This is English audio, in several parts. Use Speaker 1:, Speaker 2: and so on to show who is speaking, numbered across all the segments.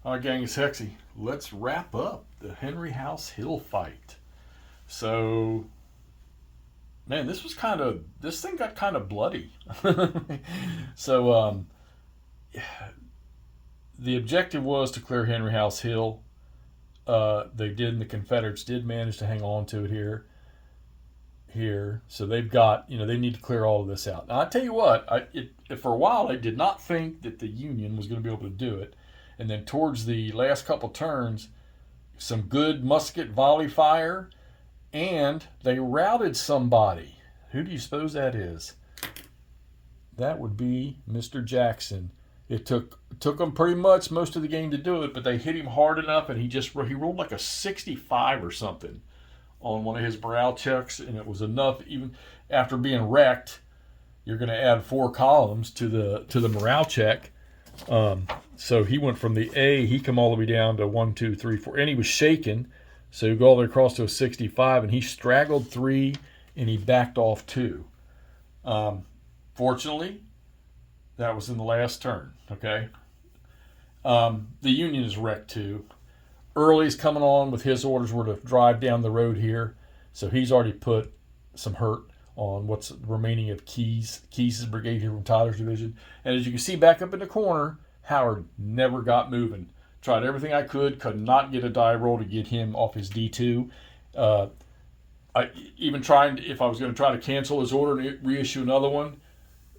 Speaker 1: All right, gang, it's Hexy. Let's wrap up the Henry House Hill fight. So, man, this thing got kind of bloody. so, the objective was to clear Henry House Hill. They did, and the Confederates did manage to hang on to it here. So they've got, they need to clear all of this out. Now, I tell you what, for a while, I did not think that the Union was going to be able to do it. And then towards the last couple turns, some good musket volley fire, and they routed somebody. Who do you suppose that is? That would be Mr. Jackson. It took them pretty much most of the game to do it, but they hit him hard enough, and he rolled like a 65 or something on one of his morale checks, and it was enough. Even after being wrecked, you're going to add 4 columns to the morale check. So he went from the A, he come all the way down to 1, 2, 3, 4, and he was shaken. So he go all the way across to a 65, and he straggled 3, and he backed off 2. Fortunately, that was in the last turn. Okay. The Union is wrecked too. Early's coming on with his orders were to drive down the road here, so he's already put some hurt on what's remaining of Keyes' brigade here from Tyler's division. And as you can see back up in the corner, Howard never got moving. Tried everything I could not get a die roll to get him off his D2. I even tried, if I was going to try to cancel his order and reissue another one,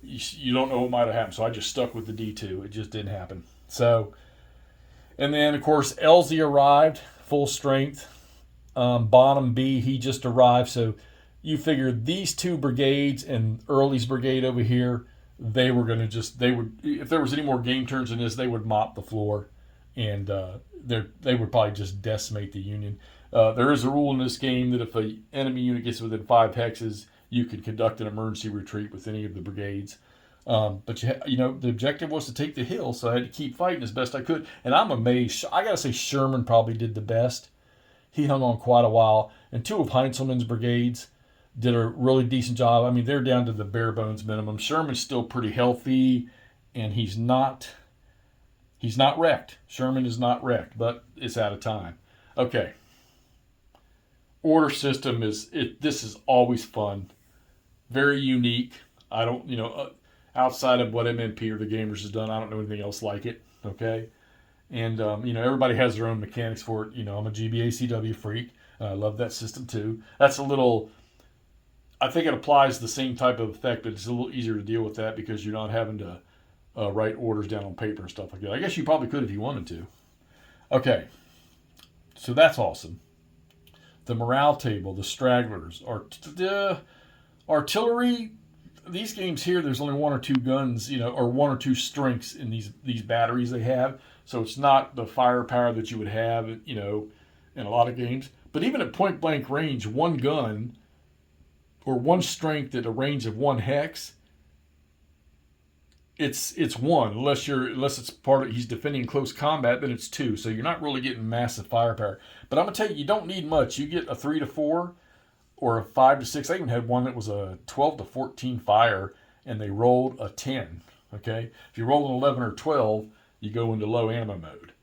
Speaker 1: you don't know what might have happened. So I just stuck with the D2. It just didn't happen. So, and then of course Elsie arrived full strength. Bonham B, he just arrived. So you figure these 2 brigades and Early's brigade over here, they would, if there was any more game turns in this, they would mop the floor, and they would probably just decimate the Union. There is a rule in this game that if an enemy unit gets within 5 hexes, you can conduct an emergency retreat with any of the brigades. But the objective was to take the hill, so I had to keep fighting as best I could. And I'm amazed. I got to say, Sherman probably did the best. He hung on quite a while, and 2 of Heintzelman's brigades did a really decent job. I mean, they're down to the bare bones minimum. Sherman's still pretty healthy, and he's not wrecked. Sherman is not wrecked, but it's out of time. Okay. Order system this is always fun. Very unique. I don't, outside of what MNP or the Gamers has done, I don't know anything else like it. Okay. And, everybody has their own mechanics for it. I'm a GBACW freak. I love that system too. I think it applies the same type of effect, but it's a little easier to deal with that because you're not having to write orders down on paper and stuff like that. I guess you probably could if you wanted to. Okay. So that's awesome. The morale table, the stragglers, the artillery. These games here, there's only 1 or 2 guns, or 1 or 2 strengths in these batteries they have. So it's not the firepower that you would have, in a lot of games. But even at point blank range, 1 gun or 1 strength at a range of 1 hex, it's 1. Unless it's part of he's defending close combat, then it's 2. So you're not really getting massive firepower. But I'm gonna tell you, you don't need much. You get a 3 to 4 or a 5 to 6. I even had one that was a 12 to 14 fire, and they rolled a 10. Okay, if you roll an 11 or 12, you go into low ammo mode.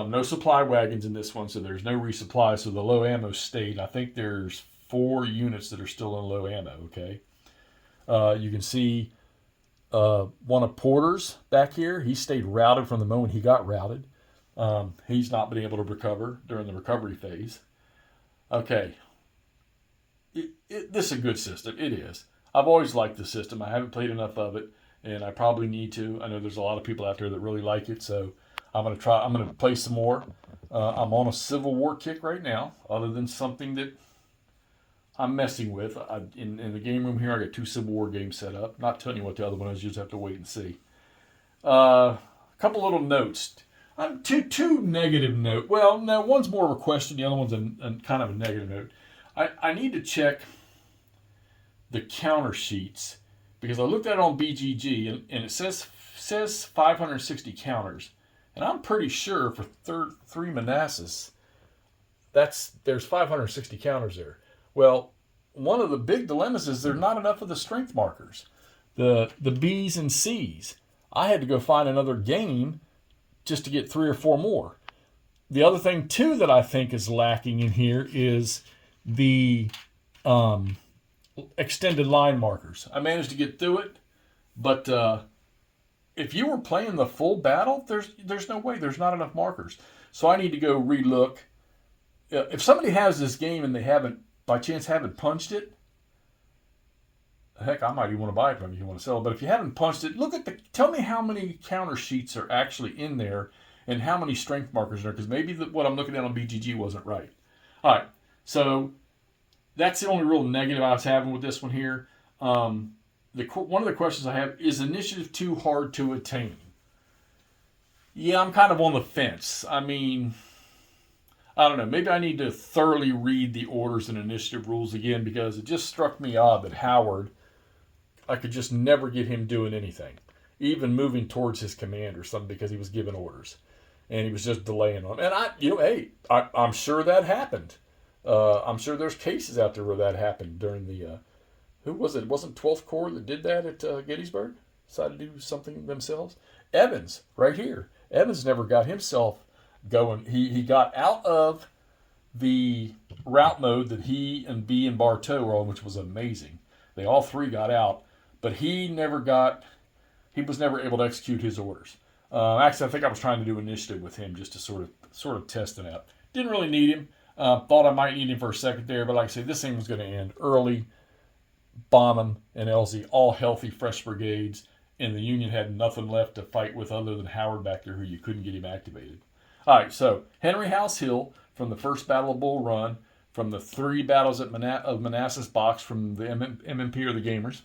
Speaker 1: No supply wagons in this one, so there's no resupply. So the low ammo stayed. I think there's 4 units that are still in low ammo. Okay, you can see one of Porter's back here. He stayed routed from the moment he got routed. He's not been able to recover during the recovery phase. Okay. This is a good system. It is. I've always liked the system. I haven't played enough of it, and I probably need to. I know there's a lot of people out there that really like it, so I'm going to play some more. I'm on a Civil War kick right now, other than something that I'm messing with. In the game room here, I got 2 Civil War games set up. Not telling you what the other one is. You just have to wait and see. A couple little notes. Two negative note. Well, no, one's more of a question. The other one's a kind of a negative note. I need to check the counter sheets because I looked at it on BGG and it says 560 counters, and I'm pretty sure for 3 Manassas there's 560 counters there. Well, one of the big dilemmas is there's not enough of the strength markers, the B's and C's. I had to go find another game just to get 3 or 4 more. The other thing too that I think is lacking in here is the um, extended line markers. I managed to get through it, but if you were playing the full battle, there's no way. There's not enough markers. So I need to go relook. If somebody has this game and they haven't, by chance, haven't punched it, heck, I might even want to buy it from you if you want to sell it. But if you haven't punched it, tell me how many counter sheets are actually in there and how many strength markers are there, because maybe what I'm looking at on BGG wasn't right. All right, so that's the only real negative I was having with this one here. One of the questions I have is initiative too hard to attain? Yeah, I'm kind of on the fence. I mean, I don't know. Maybe I need to thoroughly read the orders and initiative rules again, because it just struck me odd that Howard, I could just never get him doing anything, even moving towards his command or something, because he was giving orders and he was just delaying them. And I'm sure that happened. I'm sure there's cases out there where that happened during the who was it? It wasn't 12th Corps that did that at Gettysburg? Decided to do something themselves? Evans, right here. Evans never got himself going. He got out of the route mode that he and B and Bartow were on, which was amazing. They all three got out, but he was never able to execute his orders. Actually, I think I was trying to do initiative with him just to sort of test it out. Didn't really need him. Thought I might need him for a second there, but like I say, this thing was going to end early. Bonham and Elzey, all healthy, fresh brigades, and the Union had nothing left to fight with other than Howard back there, who you couldn't get him activated. All right, so Henry House Hill from the First Battle of Bull Run, from the 3 battles of Manassas Box from the MMP or the Gamers.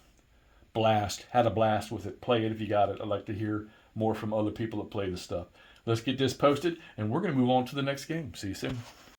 Speaker 1: Blast. Had a blast with it. Play it if you got it. I'd like to hear more from other people that play this stuff. Let's get this posted, and we're going to move on to the next game. See you soon.